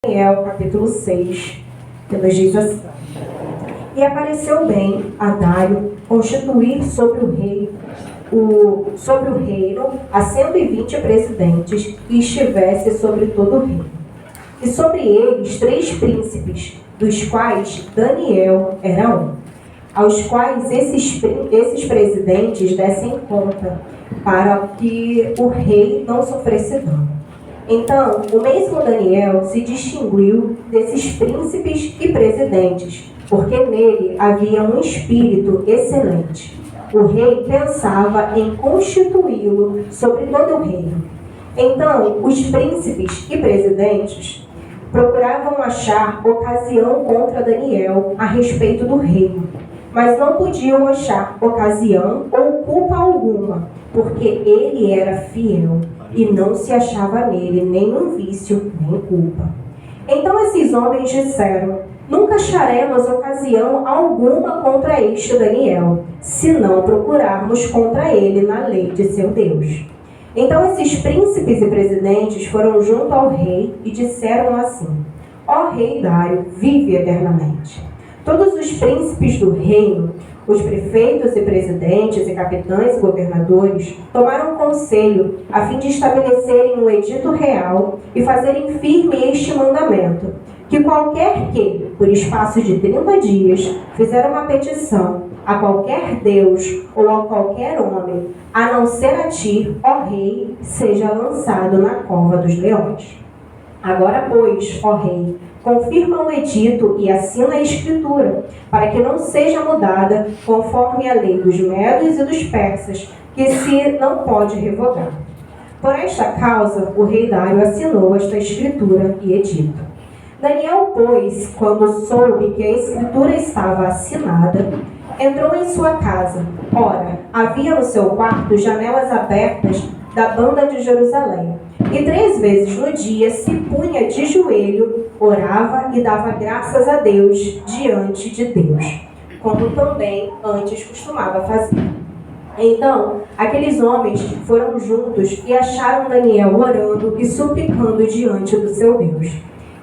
Daniel, capítulo 6, que nos diz assim: E apareceu bem a Dário constituir sobre o reino a 120 presidentes que estivesse sobre todo o reino. E sobre eles 3 príncipes, dos quais Daniel era um, aos quais esses presidentes dessem conta, para que o rei não sofresse dano. Então, o mesmo Daniel se distinguiu desses príncipes e presidentes, porque nele havia um espírito excelente. O rei pensava em constituí-lo sobre todo o reino. Então, os príncipes e presidentes procuravam achar ocasião contra Daniel a respeito do reino, mas não podiam achar ocasião ou culpa alguma, porque ele era fiel e não se achava nele nenhum vício nem culpa. Então esses homens disseram: Nunca acharemos ocasião alguma contra este Daniel, se não procurarmos contra ele na lei de seu Deus. Então esses príncipes e presidentes foram junto ao rei e disseram assim: Ó rei Dário, vive eternamente. Todos os príncipes do reino, os prefeitos e presidentes e capitães e governadores, tomaram conselho a fim de estabelecerem um edito real e fazerem firme este mandamento: que qualquer que, por espaço de 30 dias, fizer uma petição a qualquer Deus ou a qualquer homem, a não ser a ti, ó rei, seja lançado na cova dos leões. Agora, pois, ó rei, confirma o edito e assina a escritura, para que não seja mudada conforme a lei dos medos e dos persas, que se não pode revogar. Por esta causa, o rei Dário assinou esta escritura e edito. Daniel, pois, quando soube que a escritura estava assinada, entrou em sua casa. Ora, havia no seu quarto janelas abertas da banda de Jerusalém. E 3 vezes no dia se punha de joelho, orava e dava graças a Deus diante de Deus, como também antes costumava fazer. Então, aqueles homens foram juntos e acharam Daniel orando e suplicando diante do seu Deus.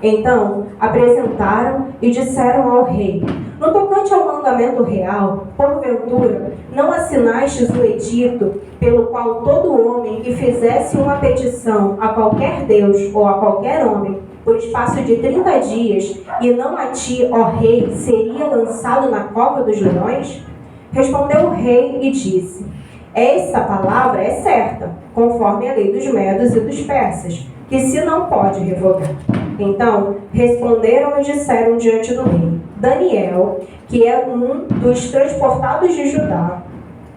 Então, apresentaram e disseram ao rei: No tocante ao mandamento real, porventura, não assinastes o edito pelo qual todo homem que fizesse uma petição a qualquer Deus ou a qualquer homem, por espaço de 30 dias, e não a ti, ó rei, seria lançado na cova dos leões? Respondeu o rei e disse: Esta palavra é certa, conforme a lei dos medos e dos persas, que se não pode revogar. Então, responderam e disseram diante do rei: Daniel, que é um dos transportados de Judá,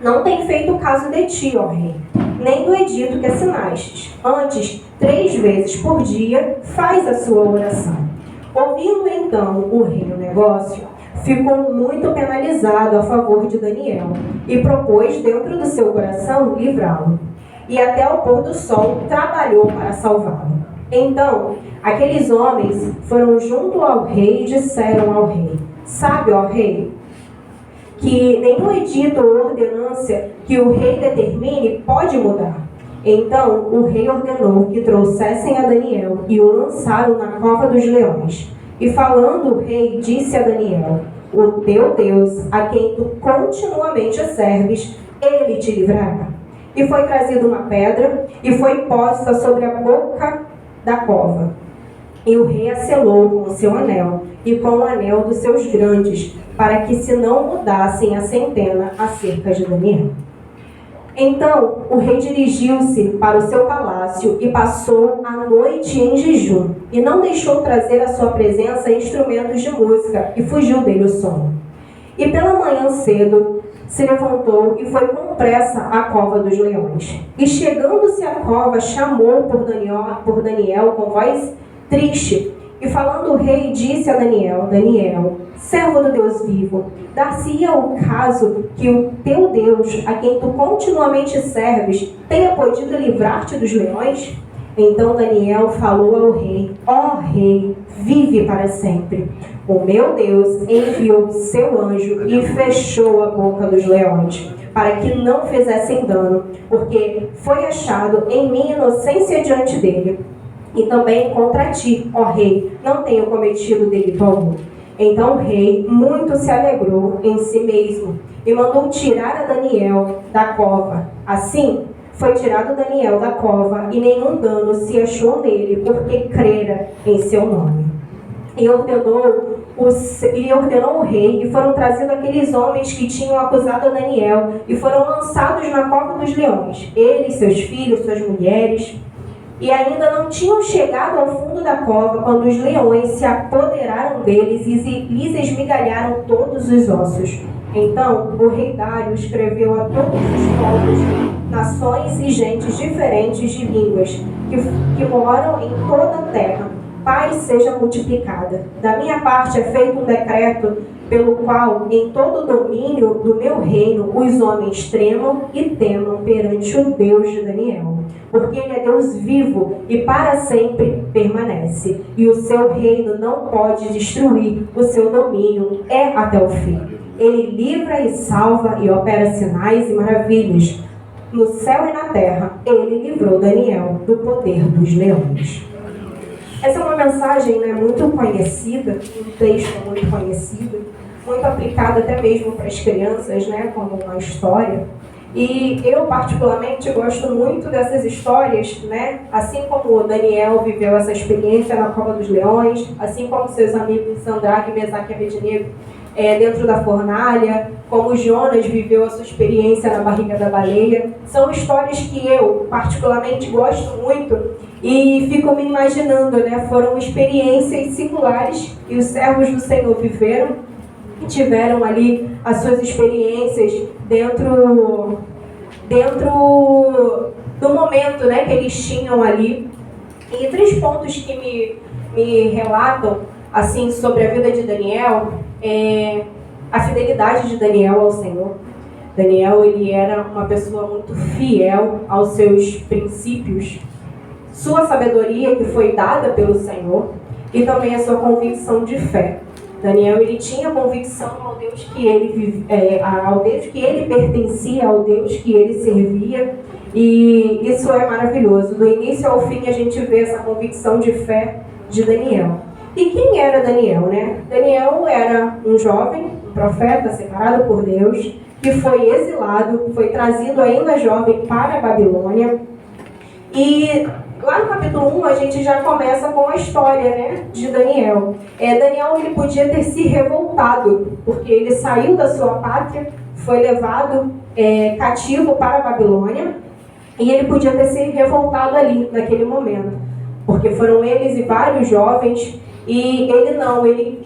não tem feito caso de ti, ó rei, nem do edito que assinastes. Antes, 3 vezes por dia, faz a sua oração. Ouvindo então o rei o negócio, ficou muito penalizado a favor de Daniel e propôs dentro do seu coração livrá-lo. E até ao pôr do sol trabalhou para salvá-lo. Então, aqueles homens foram junto ao rei e disseram ao rei: Sabe, ó rei, que nenhum edito ou ordenância que o rei determine pode mudar. Então o rei ordenou que trouxessem a Daniel e o lançaram na cova dos leões. E falando o rei, disse a Daniel: O teu Deus, a quem tu continuamente serves, ele te livrará. E foi trazida uma pedra e foi posta sobre a boca da cova. E o rei a selou com o seu anel e com o anel dos seus grandes, para que se não mudassem a centena acerca de Daniel. Então o rei dirigiu-se para o seu palácio e passou a noite em jejum, e não deixou trazer à sua presença instrumentos de música, e fugiu dele o sono. E pela manhã cedo se levantou e foi com pressa à cova dos leões. E chegando-se à cova, chamou por Daniel com voz triste. E falando o rei, disse a Daniel: Daniel, servo do Deus vivo, dar-se-ia o caso que o teu Deus, a quem tu continuamente serves, tenha podido livrar-te dos leões? Então Daniel falou ao rei: Ó rei, vive para sempre. O meu Deus enviou seu anjo e fechou a boca dos leões, para que não fizessem dano, porque foi achado em minha inocência diante dele. e também contra ti, ó rei, não tenho cometido delito algum. Então o rei muito se alegrou em si mesmo e mandou tirar a Daniel da cova. Assim, foi tirado Daniel da cova e nenhum dano se achou nele, porque crera em seu nome. E ordenou o rei, e foram trazidos aqueles homens que tinham acusado Daniel, e foram lançados na cova dos leões, ele, seus filhos, suas mulheres, e ainda não tinham chegado ao fundo da cova, quando os leões se apoderaram deles e lhes esmigalharam todos os ossos. Então o rei Dário escreveu a todos os povos, nações e gentes diferentes de línguas, que moram em toda a terra: paz seja multiplicada. Da minha parte é feito um decreto pelo qual, em todo o domínio do meu reino, os homens tremam e temam perante o Deus de Daniel. Porque ele é Deus vivo e para sempre permanece. E o seu reino não pode destruir, o seu domínio é até o fim. Ele livra e salva e opera sinais e maravilhas. No céu e na terra, ele livrou Daniel do poder dos leões. Essa é uma mensagem, né, muito conhecida, um texto muito conhecido, muito aplicado até mesmo para as crianças, né, como uma história. E eu, particularmente, gosto muito dessas histórias, né? Assim como o Daniel viveu essa experiência na Cova dos Leões, assim como seus amigos Sandraque, Mesaque e Abednego dentro da fornalha, como Jonas viveu a sua experiência na barriga da baleia. São histórias que eu, particularmente, gosto muito e fico me imaginando, né? Foram experiências singulares e os servos do Senhor viveram e tiveram ali as suas experiências dentro do momento, né, que eles tinham ali. E 3 pontos que me relatam assim sobre a vida de Daniel é a fidelidade de Daniel ao Senhor. Daniel, ele era uma pessoa muito fiel aos seus princípios, sua sabedoria que foi dada pelo Senhor e também a sua convicção de fé. Daniel, ele tinha convicção ao Deus que ele pertencia, ao Deus que ele servia, e isso é maravilhoso. Do início ao fim a gente vê essa convicção de fé de Daniel. E quem era Daniel, né? Daniel era um jovem, um profeta separado por Deus, que foi exilado, foi trazido ainda jovem para a Babilônia. E lá no capítulo 1 a gente já começa com a história, né, de Daniel. Daniel, ele podia ter se revoltado, porque ele saiu da sua pátria, foi levado cativo para a Babilônia, e ele podia ter se revoltado ali, naquele momento, porque foram eles e vários jovens, e ele não, ele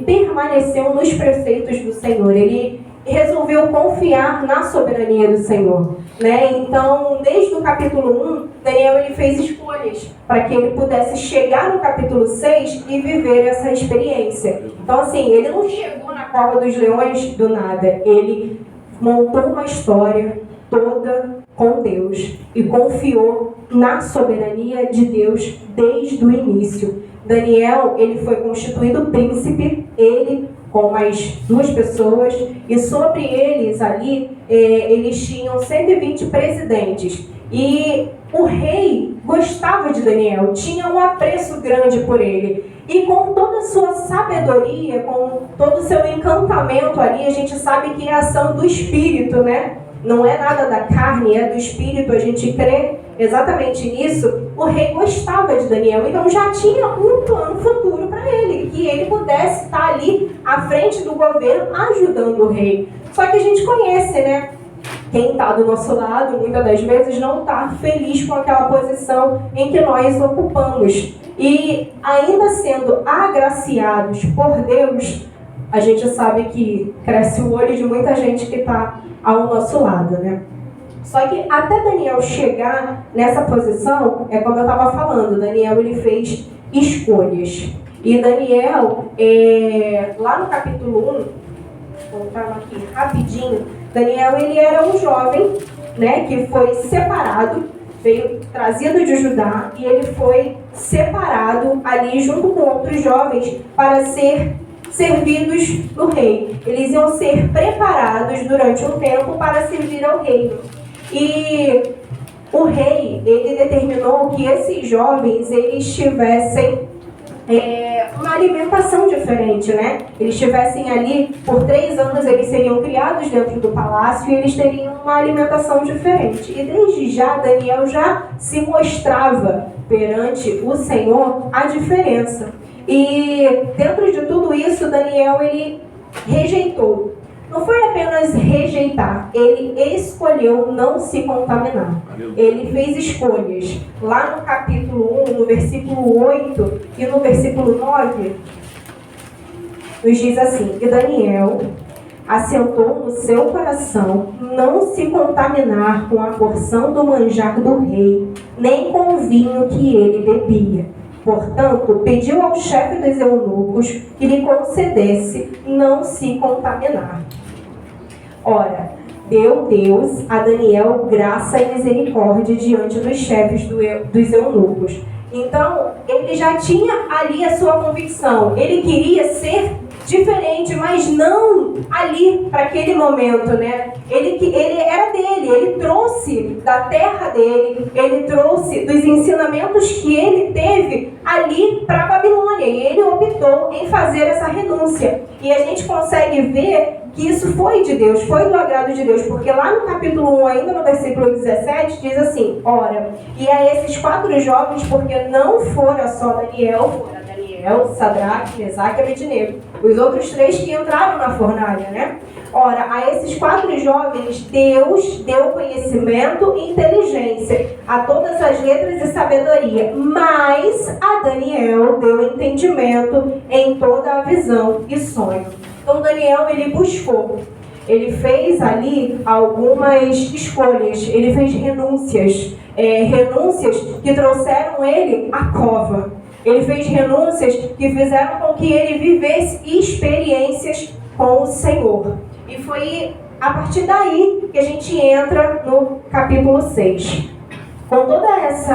permaneceu nos preceitos do Senhor, ele resolveu confiar na soberania do Senhor, né? Então, desde o capítulo 1, Daniel, ele fez escolhas para que ele pudesse chegar no capítulo 6 e viver essa experiência. Então, assim, ele não chegou na cova dos leões do nada, ele montou uma história toda com Deus e confiou na soberania de Deus desde o início. Daniel, ele foi constituído príncipe, ele com mais 2 pessoas, e sobre eles ali, eles tinham 120 presidentes. E o rei gostava de Daniel, tinha um apreço grande por ele. E com toda a sua sabedoria, com todo o seu encantamento ali, a gente sabe que é a ação do Espírito, né? Não é nada da carne, é do Espírito, a gente crê exatamente nisso. O rei gostava de Daniel, então já tinha um plano futuro para ele, que ele pudesse estar ali à frente do governo ajudando o rei. Só que a gente conhece, né? Quem está do nosso lado, muitas das vezes, não está feliz com aquela posição em que nós ocupamos. E ainda sendo agraciados por Deus, a gente sabe que cresce o olho de muita gente que está ao nosso lado, né? Só que até Daniel chegar nessa posição, é como eu estava falando, Daniel, ele fez escolhas. E Daniel, lá no capítulo 1, vou entrar aqui rapidinho, Daniel, ele era um jovem, né, que foi separado, veio trazido de Judá, e ele foi separado ali junto com outros jovens para ser servidos do rei. Eles iam ser preparados durante um tempo para servir ao reino. E o rei, ele determinou que esses jovens, eles tivessem uma alimentação diferente, né? Eles estivessem ali por 3 anos, eles seriam criados dentro do palácio e eles teriam uma alimentação diferente. E desde já, Daniel já se mostrava perante o Senhor a diferença. E dentro de tudo isso, Daniel, ele rejeitou. Não foi apenas rejeitar, ele escolheu não se contaminar. Ele fez escolhas. Lá no capítulo 1, no versículo 8 e no versículo 9, nos diz assim: e Daniel assentou no seu coração não se contaminar com a porção do manjar do rei, nem com o vinho que ele bebia. Portanto, pediu ao chefe dos eunucos que lhe concedesse não se contaminar. Ora, deu Deus a Daniel graça e misericórdia diante dos chefes dos eunucos. Então, ele já tinha ali a sua convicção. Ele queria ser diferente, mas não ali, para aquele momento, né? Ele era dele, ele trouxe da terra dele, ele trouxe dos ensinamentos que ele teve ali para a Babilônia. E ele optou em fazer essa renúncia. E a gente consegue ver que isso foi de Deus, foi do agrado de Deus, porque lá no capítulo 1, ainda no versículo 17, diz assim: ora, e a esses 4 jovens, porque não fora só Daniel, fora Daniel, Sadraque, Mesaque e Abednego, os outros 3 que entraram na fornalha, né? Ora, a esses 4 jovens, Deus deu conhecimento e inteligência, a todas as letras e sabedoria, mas a Daniel deu entendimento em toda a visão e sonho. Então Daniel, ele buscou, ele fez ali algumas escolhas, ele fez renúncias, renúncias que trouxeram ele à cova. Ele fez renúncias que fizeram com que ele vivesse experiências com o Senhor. E foi a partir daí que a gente entra no capítulo 6. Com todas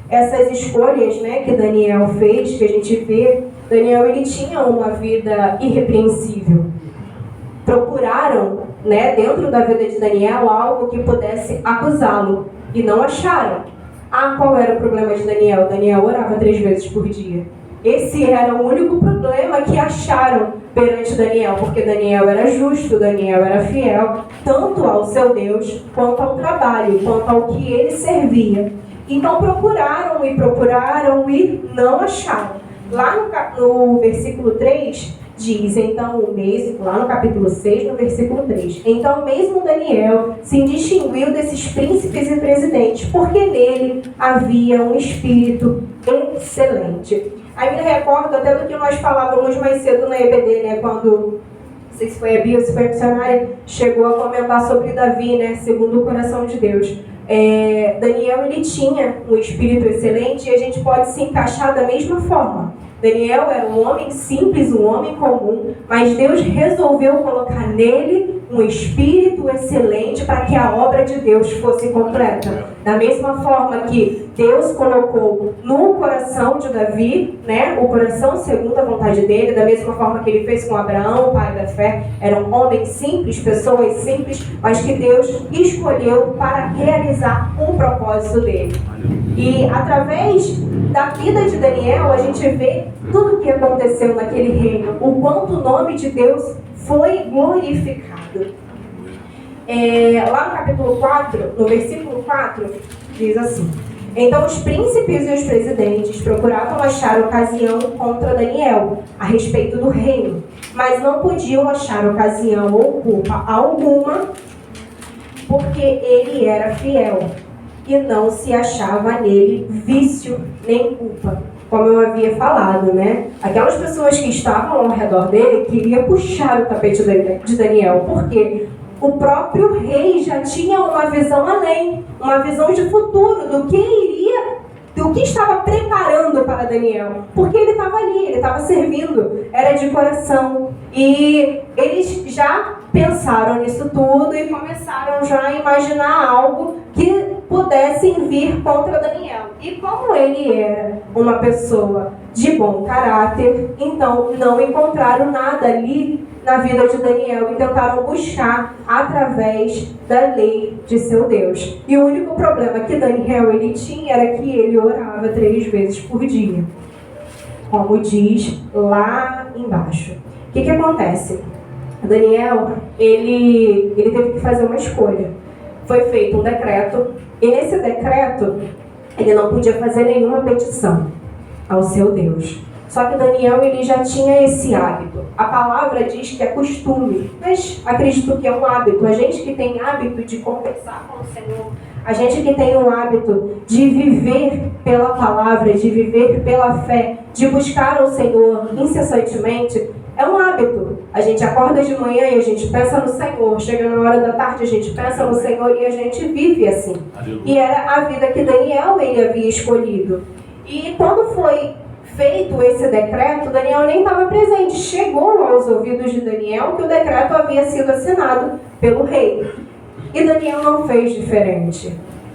essas escolhas, né, que Daniel fez, que a gente vê, Daniel, ele tinha uma vida irrepreensível. Procuraram, né, dentro da vida de Daniel algo que pudesse acusá-lo e não acharam. Qual era o problema de Daniel? Daniel orava 3 vezes por dia. Esse era o único problema que acharam perante Daniel, porque Daniel era justo, Daniel era fiel, tanto ao seu Deus, quanto ao trabalho, quanto ao que ele servia. Então procuraram e não acharam. Lá no versículo 3, diz, então o mesmo, lá no capítulo 6, no versículo 3, então mesmo Daniel se distinguiu desses príncipes e presidentes, porque nele havia um espírito excelente. Aí me recordo até do que nós falávamos mais cedo na EBD, né, quando, não sei se foi a Bia, se foi a missionária, chegou a comentar sobre Davi, né, segundo o coração de Deus. Daniel, ele tinha um espírito excelente e a gente pode se encaixar da mesma forma. Daniel era um homem simples, um homem comum, mas Deus resolveu colocar nele um espírito excelente para que a obra de Deus fosse completa. Da mesma forma que Deus colocou no coração de Davi, né, o coração segundo a vontade dele, da mesma forma que ele fez com Abraão, pai da fé, eram homens simples, pessoas simples, mas que Deus escolheu para realizar um propósito dele. E através da vida de Daniel, a gente vê tudo o que aconteceu naquele reino, o quanto o nome de Deus foi glorificado. Lá no capítulo 4, no versículo 4, diz assim: então os príncipes e os presidentes procuravam achar ocasião contra Daniel a respeito do reino, mas não podiam achar ocasião ou culpa alguma, porque ele era fiel e não se achava nele vício nem culpa. Como eu havia falado, né? Aquelas pessoas que estavam ao redor dele queriam puxar o tapete de Daniel, porque o próprio rei já tinha uma visão além, uma visão de futuro do que estava preparando para Daniel, porque ele estava ali, ele estava servindo, era de coração, e eles já pensaram nisso tudo e começaram já a imaginar algo que pudessem vir contra Daniel. E como ele era uma pessoa de bom caráter. Então, não encontraram nada ali na vida de Daniel e tentaram buscar através da lei de seu Deus. E o único problema que Daniel ele tinha era que ele orava 3 vezes por dia, como diz lá embaixo. O que acontece? Daniel, ele teve que fazer uma escolha. Foi feito um decreto, e nesse decreto, ele não podia fazer nenhuma petição ao seu Deus. Só que Daniel, ele já tinha esse hábito. A palavra diz que é costume, mas acredito que é um hábito. A gente que tem hábito de conversar com o Senhor, a gente que tem o hábito de viver pela palavra, de viver pela fé, de buscar o Senhor incessantemente, é um hábito. A gente acorda de manhã e a gente pensa no Senhor. Chega na hora da tarde, a gente pensa no Senhor e a gente vive assim. E era a vida que Daniel ele havia escolhido. E quando foi feito esse decreto, Daniel nem estava presente. Chegou aos ouvidos de Daniel que o decreto havia sido assinado pelo rei. E Daniel não fez diferente.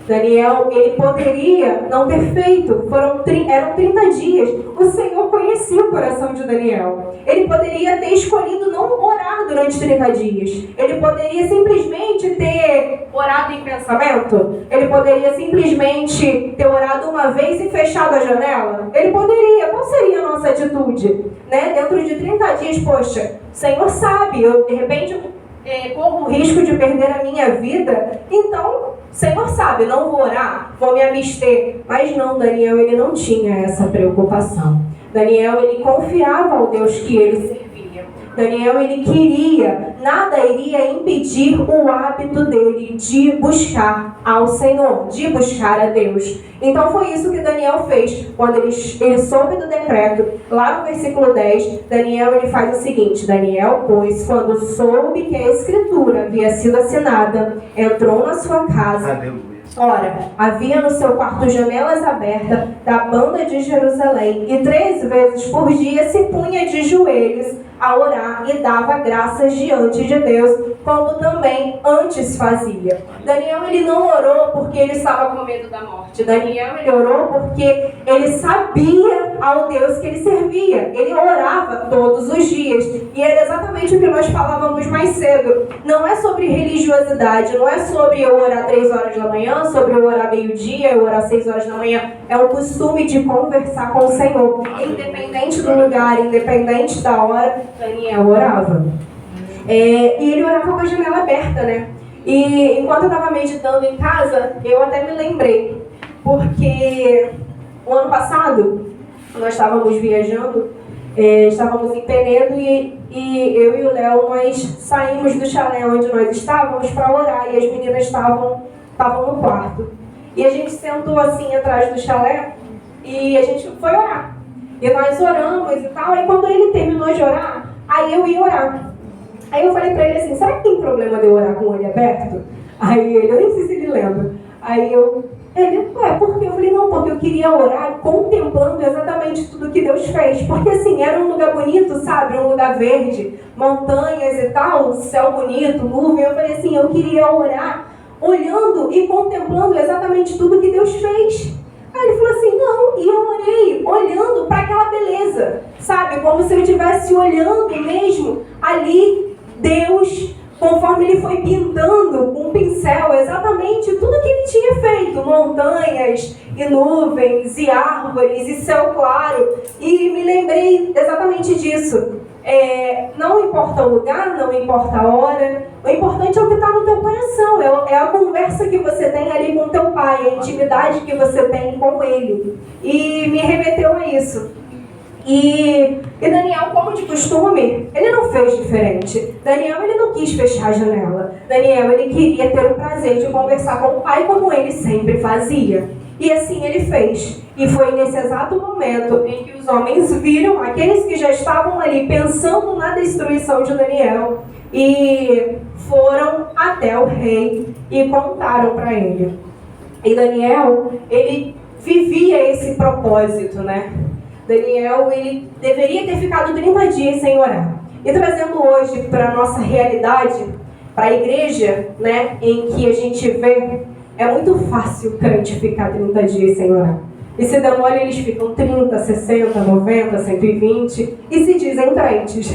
Daniel, ele poderia não ter feito. Eram 30 dias. O Senhor conhecia o coração de Daniel. Ele poderia ter escolhido não orar durante 30 dias. Ele poderia simplesmente ter orado em pensamento. Ele poderia simplesmente ter orado uma vez e fechado a janela. Ele poderia. Qual seria a nossa atitude? Dentro de 30 dias, poxa, o Senhor sabe, eu de repente corro o risco de perder a minha vida, então o Senhor sabe, não vou orar, vou me abster. Mas não, Daniel, ele não tinha essa preocupação. Daniel, ele confiava ao Deus que ele servia. Daniel, ele queria, nada iria impedir o hábito dele de buscar ao Senhor, de buscar a Deus. Então foi isso que Daniel fez. Quando ele soube do decreto, lá no versículo 10, Daniel ele faz o seguinte: Daniel, pois, quando soube que a escritura havia sido assinada, entrou na sua casa. Aleluia. Ora, havia no seu quarto janelas abertas da banda de Jerusalém, e 3 vezes por dia se punha de joelhos a orar e dava graças diante de Deus, como também antes fazia. Daniel, ele não orou porque ele estava com medo da morte. Daniel, ele orou porque ele sabia ao Deus que ele servia. Ele orava todos os dias. E era exatamente o que nós falávamos mais cedo. Não é sobre religiosidade, não é sobre eu orar 3 horas da manhã, sobre eu orar meio-dia, eu orar 6 horas da manhã. É o costume de conversar com o Senhor. Independente do lugar, independente da hora, Daniel orava. E ele orava com a janela aberta, né? E enquanto eu estava meditando em casa, eu até me lembrei. Porque o ano passado, nós estávamos viajando, estávamos em Penedo e eu e o Léo, nós saímos do chalé onde nós estávamos para orar. E as meninas estavam no quarto. E a gente sentou assim atrás do chalé e a gente foi orar. E nós oramos e tal. E quando ele terminou de orar, aí eu ia orar. Aí eu falei pra ele assim: será que tem problema de eu orar com o olho aberto? Aí ele, eu nem sei se ele lembra. Aí ele, por quê? Eu falei, não, porque eu queria orar contemplando exatamente tudo que Deus fez. Porque assim, era um lugar bonito, sabe? Um lugar verde, montanhas e tal, céu bonito, nuvem. Eu falei assim, eu queria orar olhando e contemplando exatamente tudo que Deus fez. Aí ele falou assim, não, e eu orei olhando para aquela beleza, sabe? Como se eu estivesse olhando mesmo ali, Deus, conforme ele foi pintando com um pincel exatamente tudo que ele tinha feito, montanhas e nuvens e árvores e céu claro, e me lembrei exatamente disso. Não importa o lugar, não importa a hora, o importante é o que está no teu coração, é a conversa que você tem ali com teu pai, a intimidade que você tem com ele. E me remeteu a isso. E Daniel, como de costume, ele não fez diferente. Daniel, ele não quis fechar a janela. Daniel, ele queria ter o prazer de conversar com o pai como ele sempre fazia. E assim ele fez. E foi nesse exato momento em que os homens viram aqueles que já estavam ali pensando na destruição de Daniel e foram até o rei e contaram para ele. E Daniel, ele vivia esse propósito, né? Daniel, ele deveria ter ficado 30 dias sem orar. E trazendo hoje para a nossa realidade, para a igreja, né, em que a gente vê, é muito fácil o crente ficar 30 dias sem orar. E se der mole, eles ficam 30, 60, 90, 120 e se dizem crentes.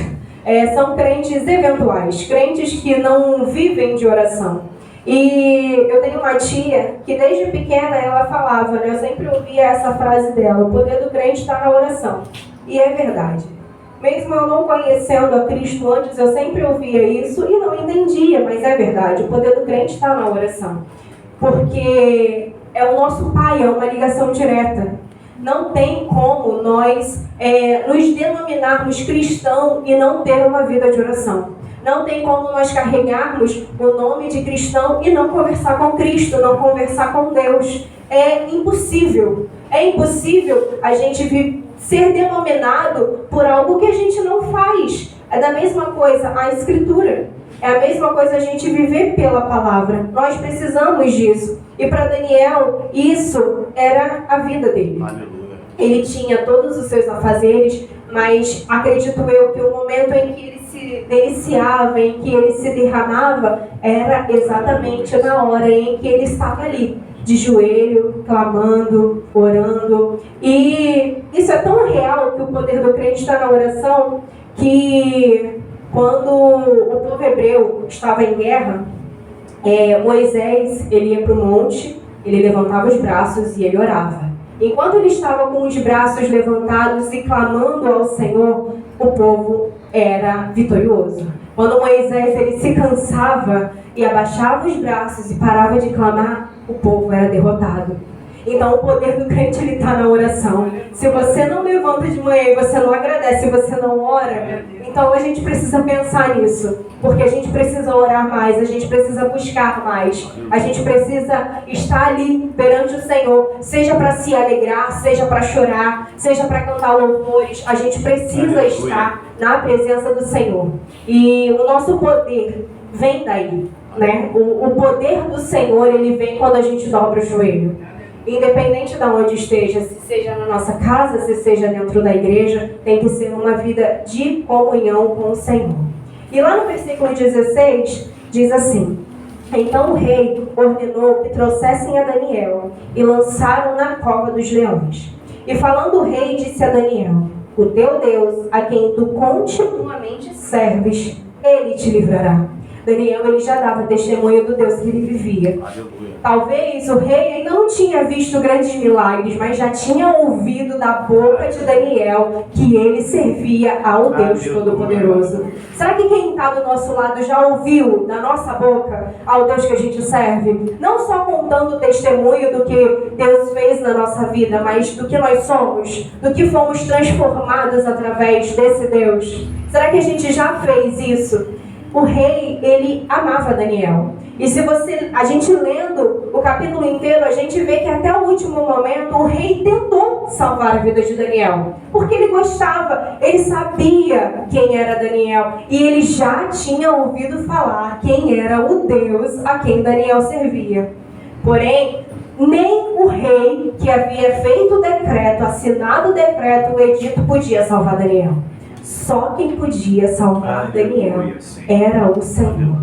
São crentes eventuais, crentes que não vivem de oração. E eu tenho uma tia que desde pequena ela falava, né, eu sempre ouvia essa frase dela: o poder do crente está na oração. E é verdade. Mesmo eu não conhecendo a Cristo antes, eu sempre ouvia isso e não entendia, mas é verdade, o poder do crente está na oração. Porque é o nosso Pai, é uma ligação direta. Não tem como nós nos denominarmos cristão e não ter uma vida de oração. Não tem como nós carregarmos o nome de cristão e não conversar com Cristo, não conversar com Deus. É impossível. É impossível a gente ser denominado por algo que a gente não faz. É da mesma coisa a Escritura. É a mesma coisa a gente viver pela palavra. Nós precisamos disso. E para Daniel, isso era a vida dele. Aleluia. Ele tinha todos os seus afazeres, mas acredito eu que o momento em que ele se deliciava, em que ele se derramava, era exatamente na hora em que ele estava ali, de joelho, clamando, orando. E isso é tão real que o poder do crente está na oração, que quando o povo hebreu estava em guerra, Moisés, ele ia para o monte, ele levantava os braços e ele orava. Enquanto ele estava com os braços levantados e clamando ao Senhor, o povo era vitorioso. Quando Moisés ele se cansava e abaixava os braços e parava de clamar, o povo era derrotado. Então o poder do crente está na oração. Se você não levanta de manhã e você não agradece, se você não ora, então a gente precisa pensar nisso. Porque a gente precisa orar mais, a gente precisa buscar mais. A gente precisa estar ali perante o Senhor, seja para se alegrar, seja para chorar, seja para cantar louvores. A gente precisa estar na presença do Senhor. E o nosso poder vem daí, né? O poder do Senhor, ele vem quando a gente dobra o joelho. Independente de onde esteja, se seja na nossa casa, se seja dentro da igreja, tem que ser uma vida de comunhão com o Senhor. E lá no versículo 16, diz assim: então o rei ordenou que trouxessem a Daniel e lançaram na cova dos leões. E falando o rei, disse a Daniel: o teu Deus, a quem tu continuamente serves, ele te livrará. Daniel, ele já dava testemunho do Deus que ele vivia. Aleluia. Talvez o rei ainda não tinha visto grandes milagres, mas já tinha ouvido da boca de Daniel que ele servia ao Deus Todo-Poderoso. Será que quem está do nosso lado já ouviu da nossa boca ao Deus que a gente serve? Não só contando o testemunho do que Deus fez na nossa vida, mas do que nós somos, do que fomos transformados através desse Deus. Será que a gente já fez isso? O rei, ele amava Daniel. E se a gente lendo o capítulo inteiro, a gente vê que até o último momento o rei tentou salvar a vida de Daniel. Porque ele gostava, ele sabia quem era Daniel. E ele já tinha ouvido falar quem era o Deus a quem Daniel servia. Porém, nem o rei que havia feito o decreto, assinado o decreto, o edito, podia salvar Daniel. Só quem podia salvar Daniel era o Senhor,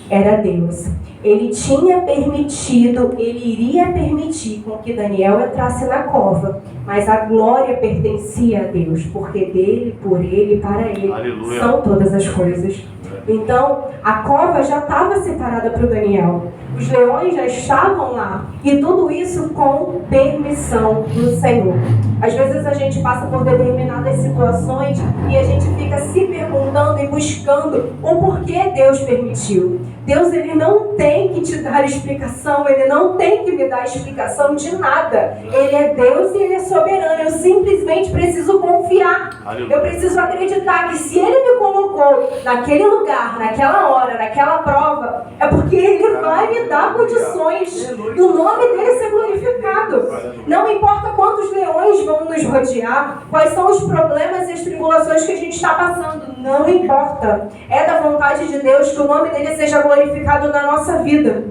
era Deus. Ele tinha permitido, ele iria permitir com que Daniel entrasse na cova, mas a glória pertencia a Deus, porque dele, por ele, para ele, aleluia, são todas as coisas. Então, a cova já estava separada para o Daniel. Os leões já estavam lá. E tudo isso com permissão do Senhor. Às vezes a gente passa por determinadas situações e a gente fica se perguntando e buscando o porquê Deus permitiu. Deus, ele não tem que te dar explicação, ele não tem que me dar explicação de nada. Ele é Deus e ele é soberano. Eu simplesmente preciso confiar. Eu preciso acreditar que se ele me colocou naquele lugar, naquela hora, naquela prova, é porque ele vai me dar condições do nome dele ser glorificado. Não importa quantos leões vão nos rodear, quais são os problemas e as tribulações que a gente está passando, não importa. É da vontade de Deus que o nome dele seja glorificado na nossa vida.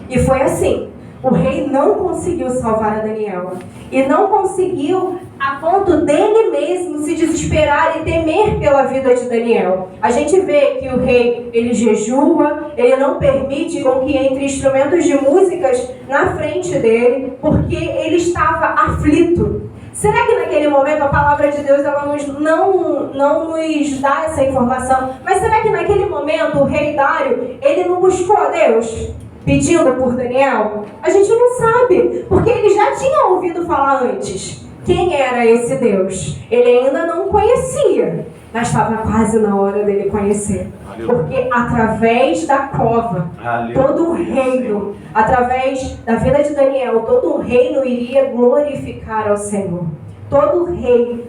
E foi assim. O rei não conseguiu salvar a Daniel. E não conseguiu a ponto dele mesmo se desesperar e temer pela vida de Daniel. A gente vê que o rei, ele jejua, ele não permite com que entre instrumentos de músicas na frente dele, porque ele estava aflito. Será que naquele momento a palavra de Deus ela não nos dá essa informação? Mas será que naquele momento o rei Dário, ele não buscou a Deus pedindo por Daniel? A gente não sabe, porque ele já tinha ouvido falar antes. Quem era esse Deus? Ele ainda não conhecia, mas estava quase na hora dele conhecer. Porque através da cova, todo o reino, através da vida de Daniel, todo o reino iria glorificar ao Senhor. Todo reino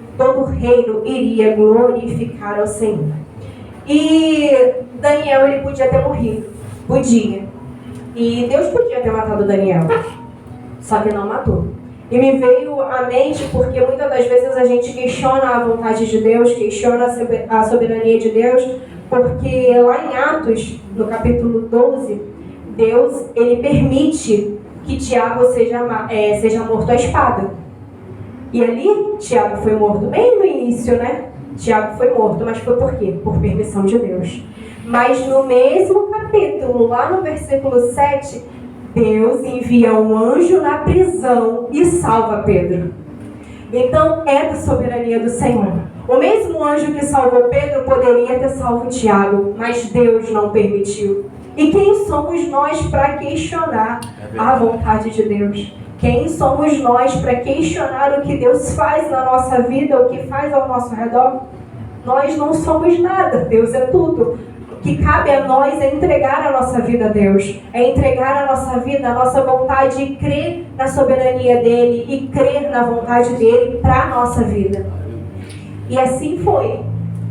iria glorificar ao Senhor. E Daniel, ele podia ter morrido. Podia. E Deus podia ter matado Daniel. Só que não matou. E me veio à mente porque muitas das vezes a gente questiona a vontade de Deus, questiona a soberania de Deus, porque lá em Atos, no capítulo 12, Deus, ele permite que Tiago seja morto à espada. E ali, Tiago foi morto bem no início, né? Tiago foi morto, mas foi por quê? Por permissão de Deus. Mas no mesmo capítulo, lá no versículo 7, Deus envia um anjo na prisão e salva Pedro. Então, é da soberania do Senhor. O mesmo anjo que salvou Pedro poderia ter salvo Tiago, mas Deus não permitiu. E quem somos nós para questionar a vontade de Deus? Quem somos nós para questionar o que Deus faz na nossa vida, o que faz ao nosso redor? Nós não somos nada, Deus é tudo. O que cabe a nós é entregar a nossa vida a Deus, é entregar a nossa vida, a nossa vontade e crer na soberania dEle e crer na vontade dEle para a nossa vida. E assim foi.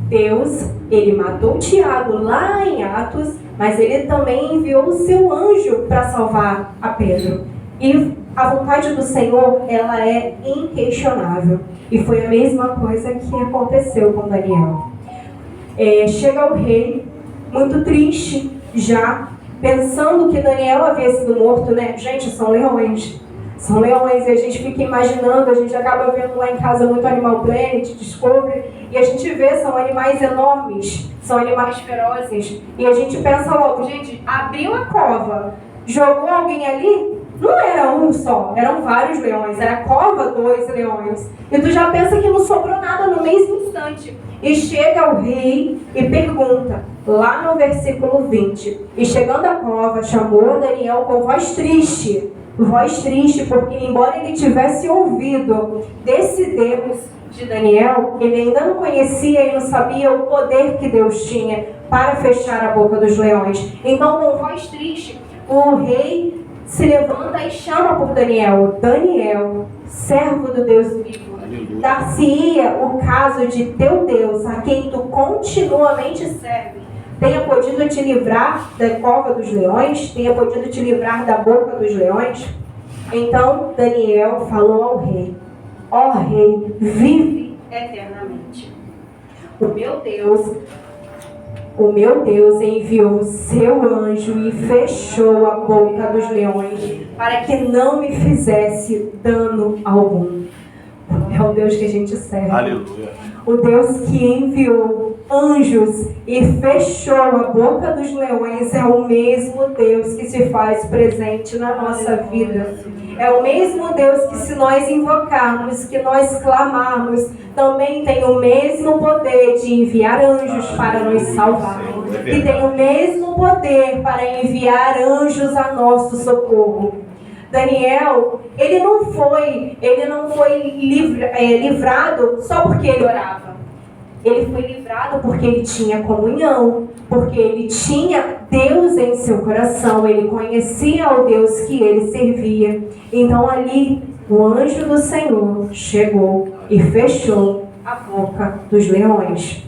Deus, ele matou Tiago lá em Atos, mas ele também enviou o seu anjo para salvar a Pedro. E a vontade do Senhor, ela é inquestionável. E foi a mesma coisa que aconteceu com Daniel. Chega o rei, muito triste, já pensando que Daniel havia sido morto, né? Gente, são leões. São leões e a gente fica imaginando, a gente acaba vendo lá em casa muito Animal Planet, Discovery, e a gente vê, são animais enormes, são animais ferozes. E a gente pensa logo, gente, abriu a cova, jogou alguém ali, não era um só, eram vários leões, era a cova 2 leões. E tu já pensa que não sobrou nada no mesmo instante. E chega o rei e pergunta, lá no versículo 20, e chegando à cova, chamou Daniel com voz triste, porque embora ele tivesse ouvido desse Deus de Daniel, ele ainda não conhecia e não sabia o poder que Deus tinha para fechar a boca dos leões. Então, com voz triste, o rei se levanta e chama por Daniel. Daniel, servo do Deus vivo, dar-se-ia o caso de teu Deus, a quem tu continuamente serves, tenha podido te livrar da cova dos leões, tenha podido te livrar da boca dos leões. Então Daniel falou ao rei, ó rei, vive eternamente. O meu Deus enviou o seu anjo e fechou a boca dos leões para que não me fizesse dano algum. É o Deus que a gente serve. Aleluia. O Deus que enviou anjos e fechou a boca dos leões é o mesmo Deus que se faz presente na nossa vida. É o mesmo Deus que, se nós invocarmos, que nós clamarmos, também tem o mesmo poder de enviar anjos para nos salvar. E tem o mesmo poder para enviar anjos a nosso socorro. Daniel, ele não foi livrado só porque ele orava. Ele foi livrado porque ele tinha comunhão, porque ele tinha Deus em seu coração, ele conhecia o Deus que ele servia. Então ali, o anjo do Senhor chegou e fechou a boca dos leões.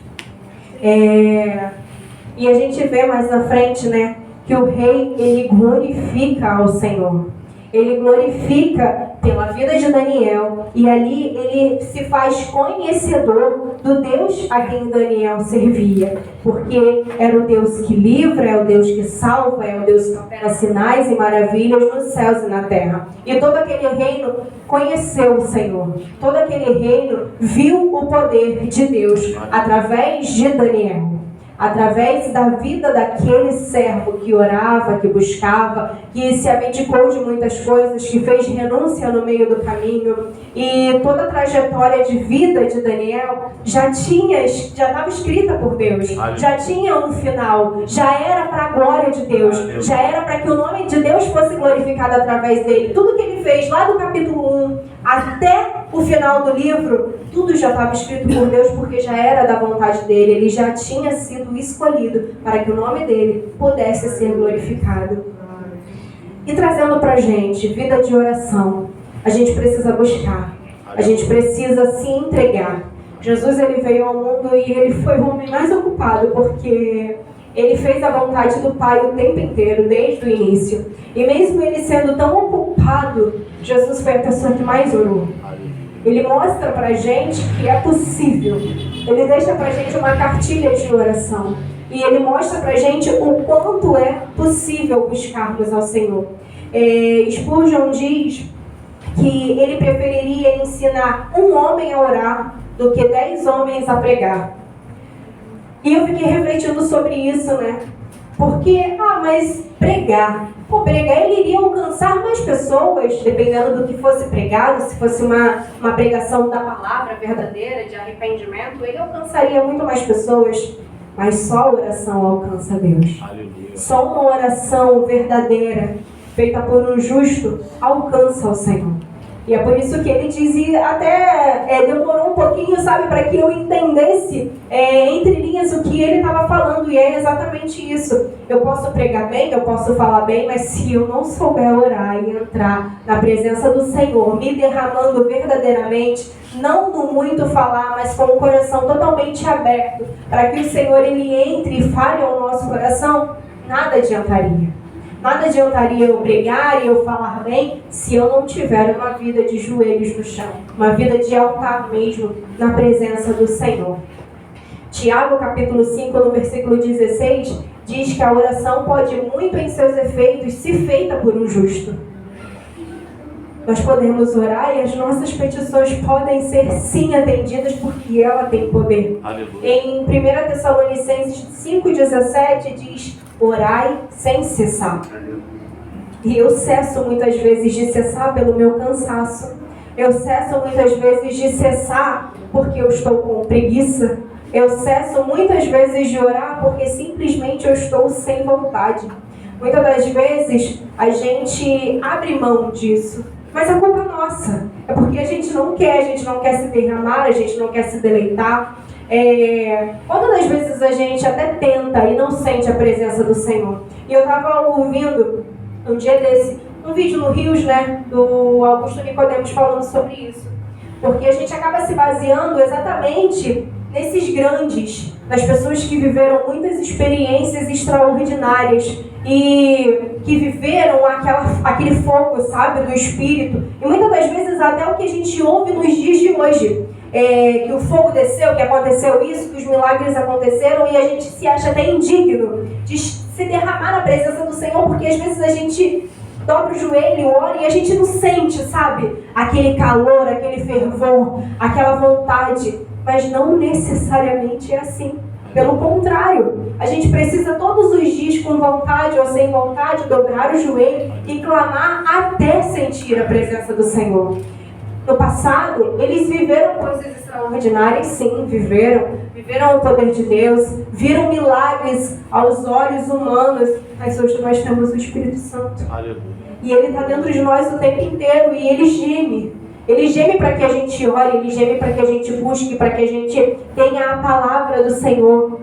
E a gente vê mais na frente, né, que o rei, ele glorifica ao Senhor. Ele glorifica pela vida de Daniel e ali ele se faz conhecedor do Deus a quem Daniel servia, porque era o Deus que livra, é o Deus que salva, é o Deus que opera sinais e maravilhas nos céus e na terra. E todo aquele reino conheceu o Senhor, todo aquele reino viu o poder de Deus através de Daniel. através da vida daquele servo que orava, que buscava, que se abdicou de muitas coisas, que fez renúncia no meio do caminho. E toda a trajetória de vida de Daniel já estava escrita por Deus, já tinha um final, já era para a glória de Deus, já era para que o nome de Deus fosse glorificado através dele. Tudo que ele fez lá do capítulo 1 até o final do livro, tudo já estava escrito por Deus, porque já era da vontade dele, ele já tinha sido escolhido para que o nome dele pudesse ser glorificado. E trazendo para a gente vida de oração, a gente precisa buscar, a gente precisa se entregar. Jesus, ele veio ao mundo e ele foi o homem mais ocupado, porque ele fez a vontade do Pai o tempo inteiro, desde o início. E mesmo ele sendo tão ocupado, Jesus foi a pessoa que mais orou. Ele mostra pra gente que é possível. Ele deixa pra gente uma cartilha de oração. E ele mostra pra gente o quanto é possível buscarmos ao Senhor. Spurgeon diz que ele preferiria ensinar um homem a orar do que 10 homens a pregar. E eu fiquei refletindo sobre isso, né? Porque, mas pregar. Pregar, ele iria alcançar mais pessoas, dependendo do que fosse pregado. Se fosse uma pregação da palavra verdadeira, de arrependimento, ele alcançaria muito mais pessoas. Mas só a oração alcança Deus. Aleluia. Só uma oração verdadeira, feita por um justo, alcança o Senhor. E é por isso que ele dizia, até demorou um pouquinho, sabe, para que eu entendesse entre linhas o que ele estava falando. E é exatamente isso. Eu posso pregar bem, eu posso falar bem, mas se eu não souber orar e entrar na presença do Senhor, me derramando verdadeiramente, não no muito falar, mas com o coração totalmente aberto, para que o Senhor ele entre e fale ao nosso coração, nada adiantaria. Nada adiantaria eu pregar e eu falar bem se eu não tiver uma vida de joelhos no chão, uma vida de altar mesmo na presença do Senhor. Tiago, capítulo 5, no versículo 16, diz que a oração pode muito em seus efeitos se feita por um justo. Nós podemos orar e as nossas petições podem ser sim atendidas porque ela tem poder. Aleluia. Em 1 Tessalonicenses 5,17 diz: orai sem cessar. E eu cesso muitas vezes de cessar pelo meu cansaço. Eu cesso muitas vezes de cessar porque eu estou com preguiça. Eu cesso muitas vezes de orar porque simplesmente eu estou sem vontade. Muitas das vezes a gente abre mão disso. Mas a culpa é nossa. É porque a gente não quer se derramar, a gente não quer se deleitar. Quantas das vezes a gente até tenta e não sente a presença do Senhor? E eu estava ouvindo um dia desse, um vídeo no Rios, né, do Augusto Nicodemos falando sobre isso. Porque a gente acaba se baseando exatamente nesses grandes, nas pessoas que viveram muitas experiências extraordinárias e que viveram aquele fogo, sabe, do Espírito. E muitas das vezes até o que a gente ouve nos dias de hoje. Que o fogo desceu, que aconteceu isso, que os milagres aconteceram e a gente se acha até indigno de se derramar na presença do Senhor, porque às vezes a gente dobra o joelho, ora e a gente não sente, sabe, aquele calor, aquele fervor, aquela vontade, mas não necessariamente é assim. Pelo contrário, a gente precisa todos os dias, com vontade ou sem vontade, dobrar o joelho e clamar até sentir a presença do Senhor. No passado, eles viveram coisas extraordinárias, sim, viveram o poder de Deus, viram milagres aos olhos humanos, mas hoje nós temos o Espírito Santo. Aleluia. E Ele está dentro de nós o tempo inteiro e Ele geme. Ele geme para que a gente ore, Ele geme para que a gente busque, para que a gente tenha a palavra do Senhor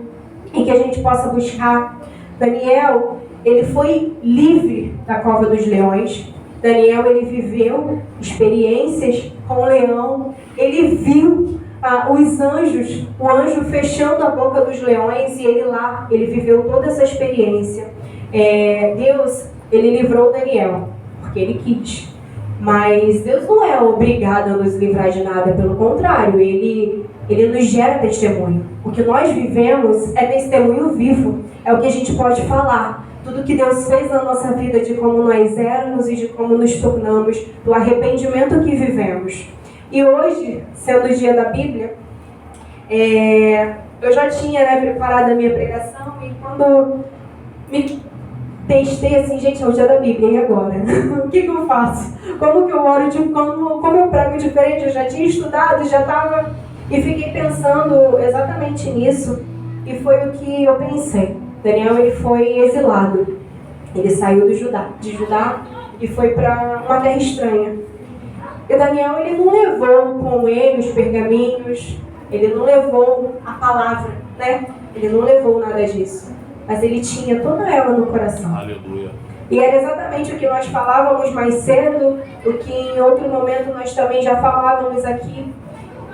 e que a gente possa buscar. Daniel, ele foi livre da cova dos leões. Daniel, ele viveu experiências com o leão, ele viu os anjos, o anjo fechando a boca dos leões e ele viveu toda essa experiência. Deus, ele livrou Daniel, porque ele quis. Mas Deus não é obrigado a nos livrar de nada, pelo contrário, ele nos gera testemunho. O que nós vivemos é testemunho vivo, é o que a gente pode falar. Tudo que Deus fez na nossa vida, de como nós éramos e de como nos tornamos, do arrependimento que vivemos. E hoje, sendo o dia da Bíblia, eu já tinha, né, preparado a minha pregação, e quando me testei assim, gente, é o dia da Bíblia, e agora? O que eu faço? Como que eu oro? Como eu prego diferente? Eu já tinha estudado, já estava... E fiquei pensando exatamente nisso, e foi o que eu pensei. Daniel, ele foi exilado. Ele saiu de Judá e foi para uma terra estranha. E Daniel, ele não levou com ele os pergaminhos, ele não levou a palavra, né? Ele não levou nada disso. Mas ele tinha toda ela no coração. Aleluia. E era exatamente o que nós falávamos mais cedo, o que em outro momento nós também já falávamos aqui.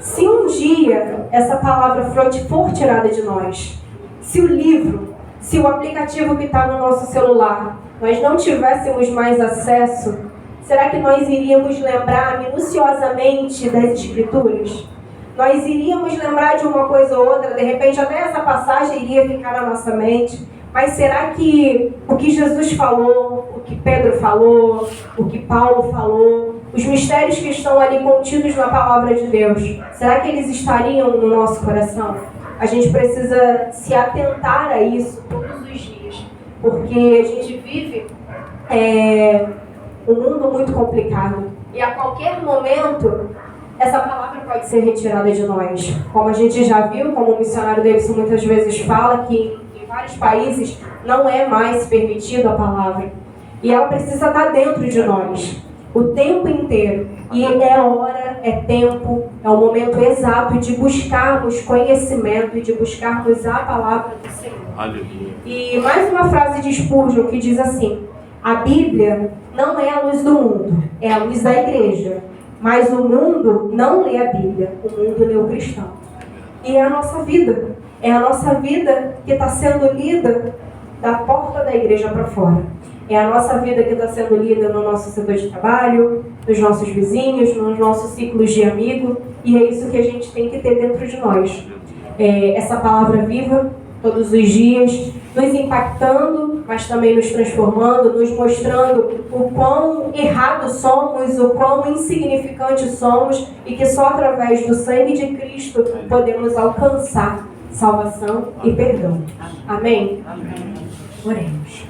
Se um dia essa palavra for tirada de nós, se o livro, se o aplicativo que está no nosso celular, nós não tivéssemos mais acesso, será que nós iríamos lembrar minuciosamente das Escrituras? Nós iríamos lembrar de uma coisa ou outra, de repente até essa passagem iria ficar na nossa mente, mas será que o que Jesus falou, o que Pedro falou, o que Paulo falou, os mistérios que estão ali contidos na palavra de Deus, será que eles estariam no nosso coração? A gente precisa se atentar a isso todos os dias, porque a gente vive um mundo muito complicado e a qualquer momento essa palavra pode ser retirada de nós. Como a gente já viu, como o missionário Davidson muitas vezes fala, que em vários países não é mais permitido a palavra. E ela precisa estar dentro de nós, o tempo inteiro. E é hora, é tempo, é o momento exato de buscarmos conhecimento e de buscarmos a palavra do Senhor. Aleluia. E mais uma frase de Spurgeon que diz assim: a Bíblia não é a luz do mundo, é a luz da igreja. Mas o mundo não lê a Bíblia, o mundo lê o cristão. E é a nossa vida. É a nossa vida que está sendo lida da porta da igreja para fora. É a nossa vida que está sendo lida no nosso setor de trabalho, nos nossos vizinhos, nos nossos ciclos de amigo. E é isso que a gente tem que ter dentro de nós. Essa palavra viva, todos os dias, nos impactando, mas também nos transformando, nos mostrando o quão errados somos, o quão insignificantes somos e que só através do sangue de Cristo podemos alcançar salvação e perdão. Amém? Amém. Oremos.